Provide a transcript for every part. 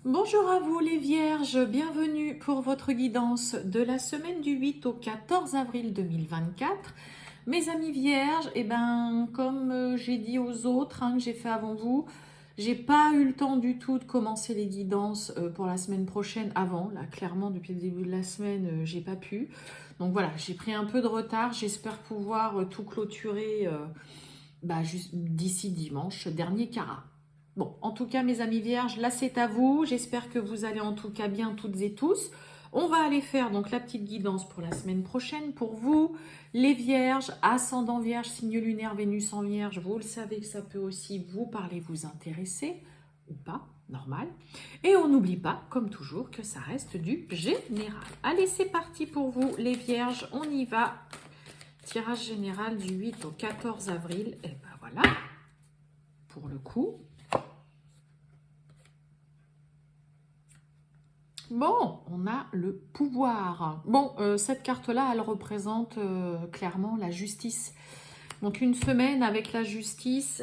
Bonjour à vous les Vierges, bienvenue pour votre guidance de la semaine du 8 au 14 avril 2024. Mes amis Vierges, comme j'ai dit aux autres que j'ai fait avant vous, j'ai pas eu le temps du tout de commencer les guidances pour la semaine prochaine avant. Là, clairement, depuis le début de la semaine, j'ai pas pu. Donc voilà, j'ai pris un peu de retard. J'espère pouvoir tout clôturer juste d'ici dimanche, dernier carat. Bon, en tout cas, mes amis vierges, là c'est à vous. J'espère que vous allez en tout cas bien toutes et tous. On va aller faire donc la petite guidance pour la semaine prochaine pour vous, les vierges, ascendant vierge, signe lunaire, Vénus en vierge. Vous le savez que ça peut aussi vous parler, vous intéresser ou pas, normal. Et on n'oublie pas, comme toujours, que ça reste du général. Allez, c'est parti pour vous, les vierges. On y va. Tirage général du 8 au 14 avril. Et ben voilà, pour le coup. Bon, on a le pouvoir. Bon, cette carte-là, elle représente clairement la justice. Donc une semaine avec la justice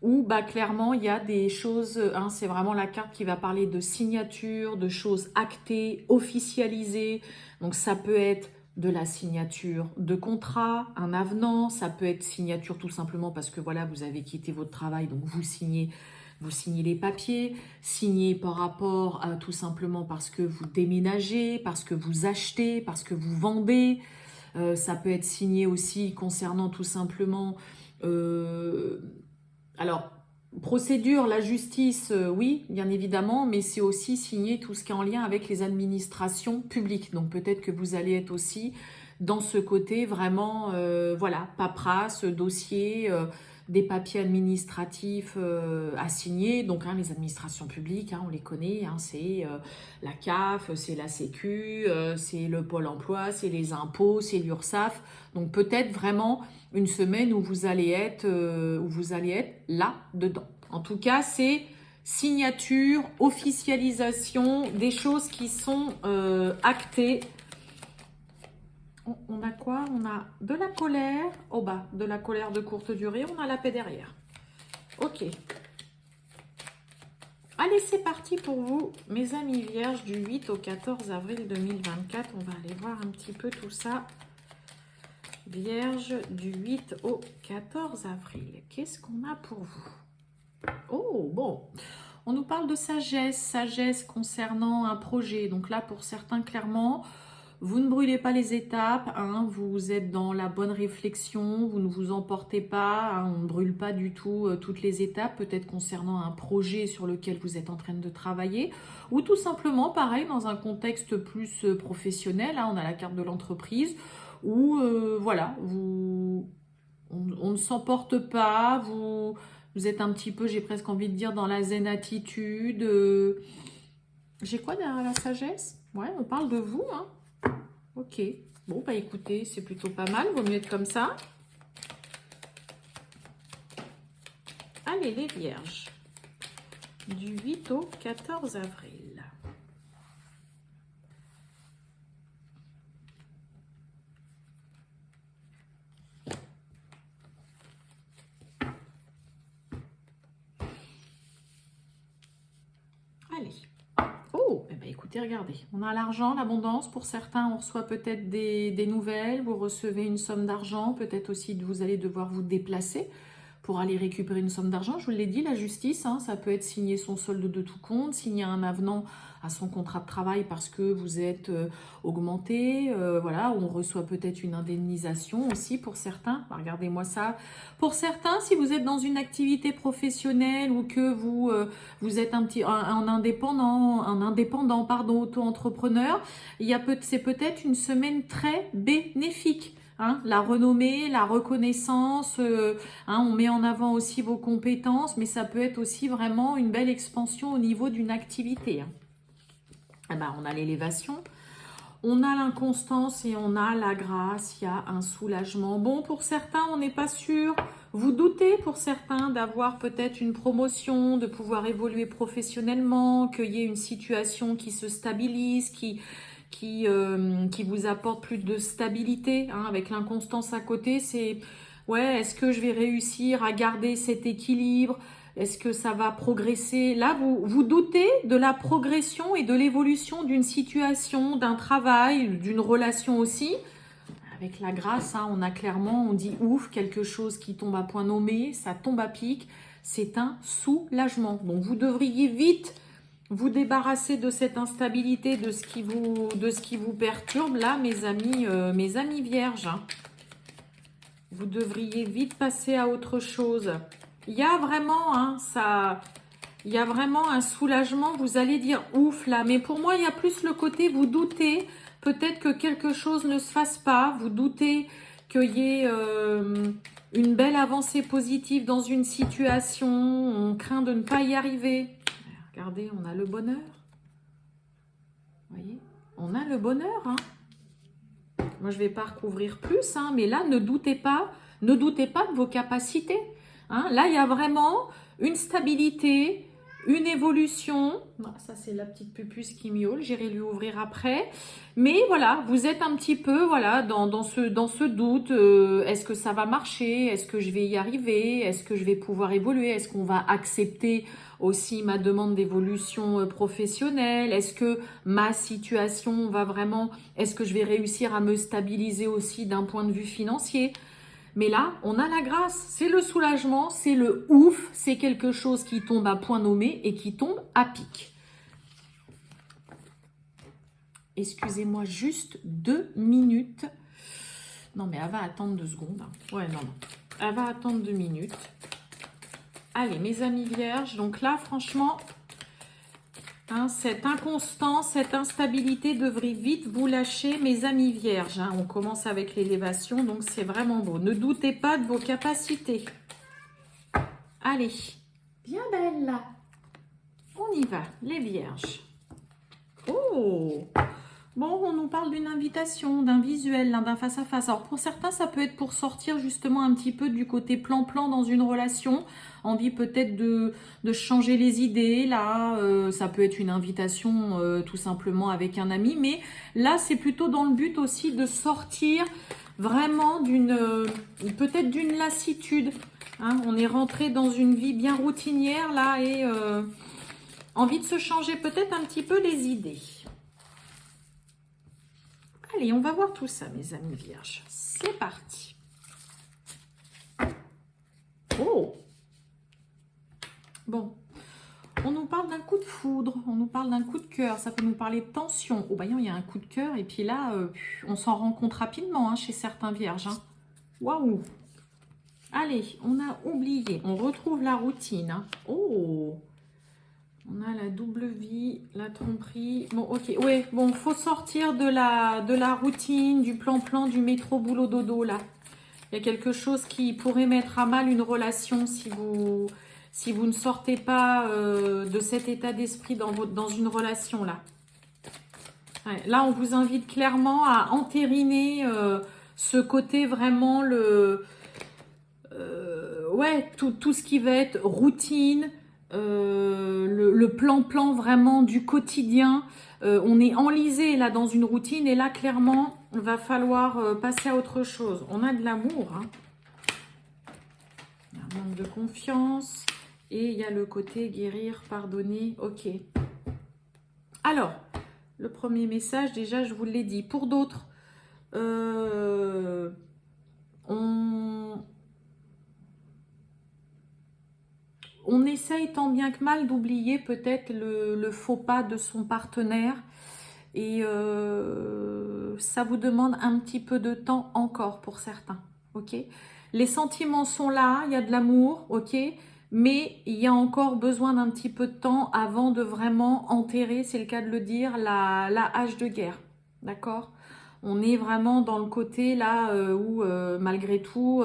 où clairement il y a des choses, c'est vraiment la carte qui va parler de signature, de choses actées, officialisées. Donc ça peut être de la signature de contrat, un avenant, ça peut être signature tout simplement parce que voilà, vous avez quitté votre travail, donc vous signez les papiers, signez par rapport à tout simplement parce que vous déménagez, parce que vous achetez, parce que vous vendez. Ça peut être signé aussi concernant tout simplement... alors, procédure, la justice, oui, bien évidemment, mais c'est aussi signer tout ce qui est en lien avec les administrations publiques. Donc peut-être que vous allez être aussi dans ce côté vraiment, voilà, paperasse, dossier, des papiers administratifs à signer. Donc les administrations publiques, on les connaît, c'est la CAF, c'est la Sécu, c'est le Pôle emploi, c'est les impôts, c'est l'URSSAF. Donc peut-être vraiment une semaine où vous allez être là-dedans. En tout cas, c'est signature, officialisation, des choses qui sont actées. On a quoi? On a de la colère au bas, de la colère de courte durée, on a la paix derrière. Ok. Allez, c'est parti pour vous, mes amis vierges, du 8 au 14 avril 2024. On va aller voir un petit peu tout ça. Vierge, du 8 au 14 avril. Qu'est-ce qu'on a pour vous? Oh, bon. On nous parle de sagesse, sagesse concernant un projet. Donc là, pour certains, clairement, vous ne brûlez pas les étapes, vous êtes dans la bonne réflexion, vous ne vous emportez pas, on ne brûle pas du tout toutes les étapes, peut-être concernant un projet sur lequel vous êtes en train de travailler, ou tout simplement, pareil, dans un contexte plus professionnel, on a la carte de l'entreprise, où voilà, on ne s'emporte pas, vous êtes un petit peu, j'ai presque envie de dire, dans la zen attitude. J'ai quoi derrière la sagesse? Ouais, on parle de vous, Ok. Bon, écoutez, c'est plutôt pas mal. Vaut mieux être comme ça. Allez, les vierges. Du 8 au 14 avril. Allez. Oh, écoutez, regardez. On a l'argent, l'abondance. Pour certains, on reçoit peut-être des nouvelles. Vous recevez une somme d'argent. Peut-être aussi que vous allez devoir vous déplacer pour aller récupérer une somme d'argent. Je vous l'ai dit, la justice, ça peut être signer son solde de tout compte, signer un avenant à son contrat de travail parce que vous êtes augmenté. Voilà, on reçoit peut-être une indemnisation aussi pour certains. Regardez-moi ça. Pour certains, si vous êtes dans une activité professionnelle ou que vous êtes un indépendant, pardon, auto-entrepreneur, c'est peut-être une semaine très bénéfique. La renommée, la reconnaissance, on met en avant aussi vos compétences, mais ça peut être aussi vraiment une belle expansion au niveau d'une activité. On a l'élévation, on a l'inconstance et on a la grâce, il y a un soulagement. Bon, pour certains, on n'est pas sûr. Vous doutez pour certains d'avoir peut-être une promotion, de pouvoir évoluer professionnellement, qu'il y ait une situation qui se stabilise, qui vous apporte plus de stabilité, avec l'inconstance à côté, c'est ouais, est-ce que je vais réussir à garder cet équilibre? Est-ce que ça va progresser? Là, vous doutez de la progression et de l'évolution d'une situation, d'un travail, d'une relation aussi. Avec la grâce, hein, on a clairement, on dit ouf, quelque chose qui tombe à point nommé, ça tombe à pic. C'est un soulagement. Donc, vous devriez vite vous débarrasser de cette instabilité, de ce qui vous perturbe. Là, mes amis vierges, hein. Vous devriez vite passer à autre chose. Il y a vraiment, hein, il y a vraiment un soulagement. Vous allez dire ouf là. Mais pour moi, il y a plus le côté vous doutez. Peut-être que quelque chose ne se fasse pas. Vous doutez qu'il y ait une belle avancée positive dans une situation. On craint de ne pas y arriver. Regardez, on a le bonheur. Vous voyez? On a le bonheur, hein. Moi, je ne vais pas recouvrir plus, hein, mais là, ne doutez pas de vos capacités. Hein. Là, il y a vraiment une stabilité, une évolution. Ça, c'est la petite pupuce qui miaule. J'irai lui ouvrir après. Mais voilà, vous êtes un petit peu voilà, dans ce doute. Est-ce que ça va marcher? Est-ce que je vais y arriver? Est-ce que je vais pouvoir évoluer? Est-ce qu'on va accepter aussi ma demande d'évolution professionnelle? Est-ce que ma situation va vraiment... Est-ce que je vais réussir à me stabiliser aussi d'un point de vue financier? Mais là, on a la grâce, c'est le soulagement, c'est le ouf, c'est quelque chose qui tombe à point nommé et qui tombe à pic. Excusez-moi juste 2 minutes. Non, mais elle va attendre 2 secondes. Ouais, non. Elle va attendre 2 minutes. Allez, mes amis vierges. Donc là, franchement, hein, cette inconstance, cette instabilité devrait vite vous lâcher, mes amis vierges. Hein. On commence avec l'élévation, donc c'est vraiment beau. Ne doutez pas de vos capacités. Allez, bien belle là. On y va, les vierges. Oh! Bon, on nous parle d'une invitation, d'un visuel, d'un face-à-face. Alors, pour certains, ça peut être pour sortir justement un petit peu du côté plan-plan dans une relation. Envie peut-être de changer les idées. Là, ça peut être une invitation tout simplement avec un ami. Mais là, c'est plutôt dans le but aussi de sortir vraiment peut-être d'une lassitude. Hein. On est rentré dans une vie bien routinière là et envie de se changer peut-être un petit peu les idées. Allez, on va voir tout ça, mes amis vierges. C'est parti. Oh! Bon, on nous parle d'un coup de foudre, on nous parle d'un coup de cœur, ça peut nous parler de tension. Oh, bah, il y a un coup de cœur, et puis là, on s'en rend compte rapidement hein, chez certains vierges. Hein. Waouh! Allez, on a oublié, on retrouve la routine. Hein. Oh! On a la double vie, la tromperie. Bon, ok. Ouais, bon, faut sortir de la routine, du plan-plan, du métro boulot dodo, là. Il y a quelque chose qui pourrait mettre à mal une relation si vous ne sortez pas de cet état d'esprit dans une relation, là. Ouais, là, on vous invite clairement à entériner ce côté vraiment ouais, tout ce qui va être routine, le plan-plan vraiment du quotidien. On est enlisé là dans une routine et là clairement il va falloir passer à autre chose. On a de l'amour, hein. Un manque de confiance et il y a le côté guérir, pardonner. Ok. Alors, le premier message déjà je vous l'ai dit. Pour d'autres, on essaye tant bien que mal d'oublier peut-être le faux pas de son partenaire et ça vous demande un petit peu de temps encore pour certains, ok? Les sentiments sont là, il y a de l'amour, ok? Mais il y a encore besoin d'un petit peu de temps avant de vraiment enterrer, c'est le cas de le dire, la hache de guerre, d'accord? On est vraiment dans le côté là où malgré tout,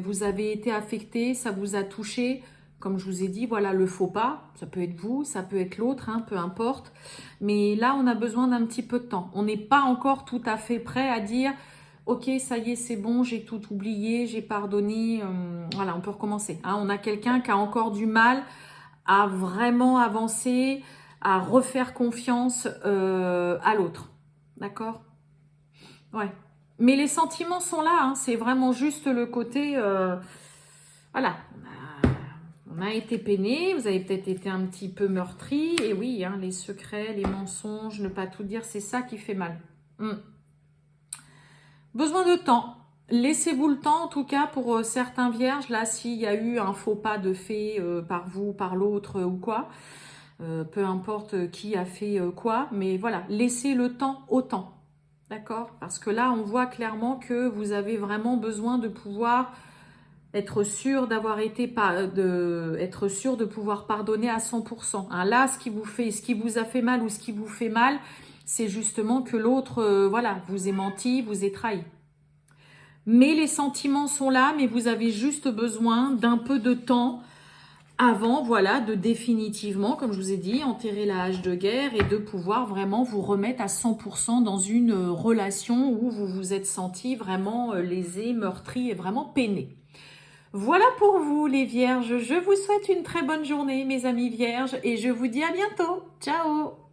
vous avez été affecté, ça vous a touché. Comme je vous ai dit, voilà le faux pas, ça peut être vous, ça peut être l'autre, hein, peu importe. Mais là, on a besoin d'un petit peu de temps. On n'est pas encore tout à fait prêt à dire « Ok, ça y est, c'est bon, j'ai tout oublié, j'ai pardonné. » Voilà, on peut recommencer. Hein. On a quelqu'un qui a encore du mal à vraiment avancer, à refaire confiance à l'autre. D'accord? Ouais. Mais les sentiments sont là, hein. C'est vraiment juste le côté... voilà. On a été peiné, vous avez peut-être été un petit peu meurtri. Et oui, hein, les secrets, les mensonges, ne pas tout dire, c'est ça qui fait mal. Besoin de temps. Laissez-vous le temps, en tout cas, pour certains vierges. Là, s'il y a eu un faux pas de fait par vous, par l'autre ou quoi, peu importe qui a fait quoi, mais voilà, laissez le temps au temps. D'accord? Parce que là, on voit clairement que vous avez vraiment besoin de pouvoir être sûr d'avoir été être sûr de pouvoir pardonner à 100%. Hein, là, ce qui vous a fait mal ou ce qui vous fait mal, c'est justement que l'autre, voilà, vous ait menti, vous ait trahi. Mais les sentiments sont là, mais vous avez juste besoin d'un peu de temps avant, voilà, de définitivement, comme je vous ai dit, enterrer la hache de guerre et de pouvoir vraiment vous remettre à 100% dans une relation où vous vous êtes senti vraiment lésé, meurtri et vraiment peiné. Voilà pour vous les vierges, je vous souhaite une très bonne journée mes amis vierges et je vous dis à bientôt. Ciao!